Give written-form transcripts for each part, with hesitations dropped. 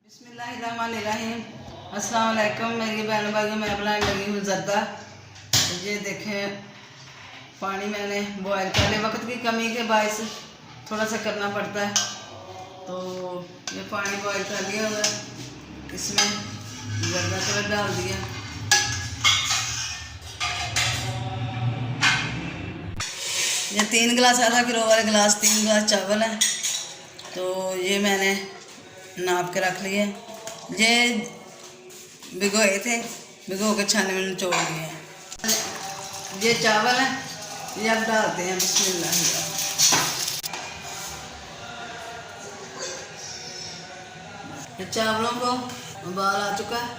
बिस्मिल्लाहिर्रहमानिर्रहीम। अस्सलाम वालेकुम मेरी बहन भाइयों, मैं बनाने लगी हूँ ज़र्दा। तो ये देखें, पानी मैंने बॉयल कर लिया। वक्त की कमी के बायस थोड़ा सा करना पड़ता है। तो ये पानी बॉयल कर लिया हुआ है, इसमें ज़र्दा कलर डाल दिया। ये 3 गिलास, आधा किलो वाले गिलास 3 गिलास चावल है। तो ये मैंने नाप के रख लिए। ये भिगोए थे, भिगो के छाने में निचोड़ लिए हैं। ये चावल है, ये अब डालते हैं। बिस्मिल्लाह। ये चावलों को उबाल आ चुका है,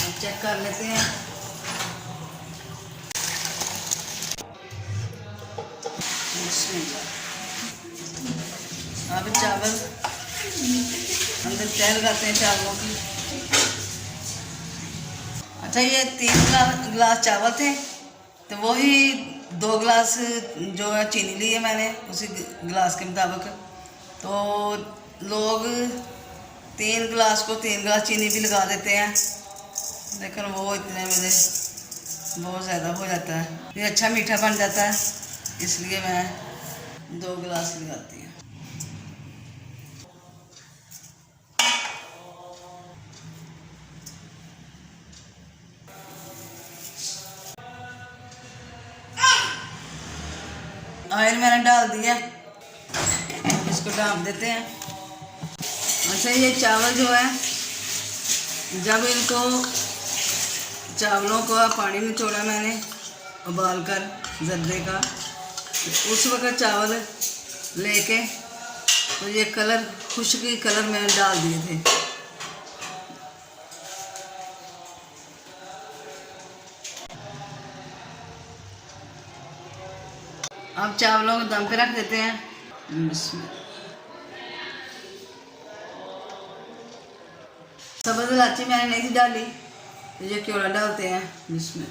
अब चेक कर लेते हैं। अब चावल अंदर तेल करते हैं चावलों की। अच्छा, ये 3 गिलास चावल थे, तो वही 2 गिलास जो है चीनी ली है मैंने, उसी गिलास के मुताबिक। तो लोग 3 गिलास को 3 गिलास चीनी भी लगा देते हैं, लेकिन वो इतने में बहुत ज़्यादा हो जाता है। ये अच्छा मीठा बन जाता है, इसलिए मैं 2 गिलास लगाती हूँ। ऑयल मैंने डाल दिया, इसको डाल देते हैं। अच्छा, ये चावल जो है, जब इनको चावलों को पानी में छोड़ा मैंने उबाल कर ज़र्दे का, तो उस वक्त चावल लेके तो ये कलर, खुशकी कलर मैंने डाल दिए थे। अब चावलों को दम पे रख देते हैं। सब्ज़ इलायची मैंने नहीं थी डाली, तो ये क्योड़ा डालते हैं इसमें,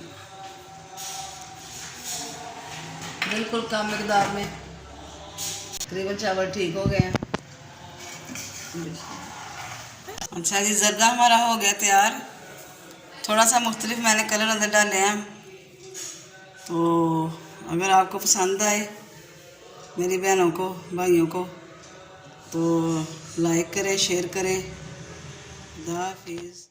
बिल्कुल कम मिकदार में। तकरीबन चावल ठीक हो गए हैं। अच्छा जी, ज़र्दा हमारा हो गया तैयार। थोड़ा सा मुख्तलिफ मैंने कलर अंदर डाले हैं। तो अगर आपको पसंद आए मेरी बहनों को, भाइयों को, तो लाइक करें, शेयर करें। खुदा हाफिज़।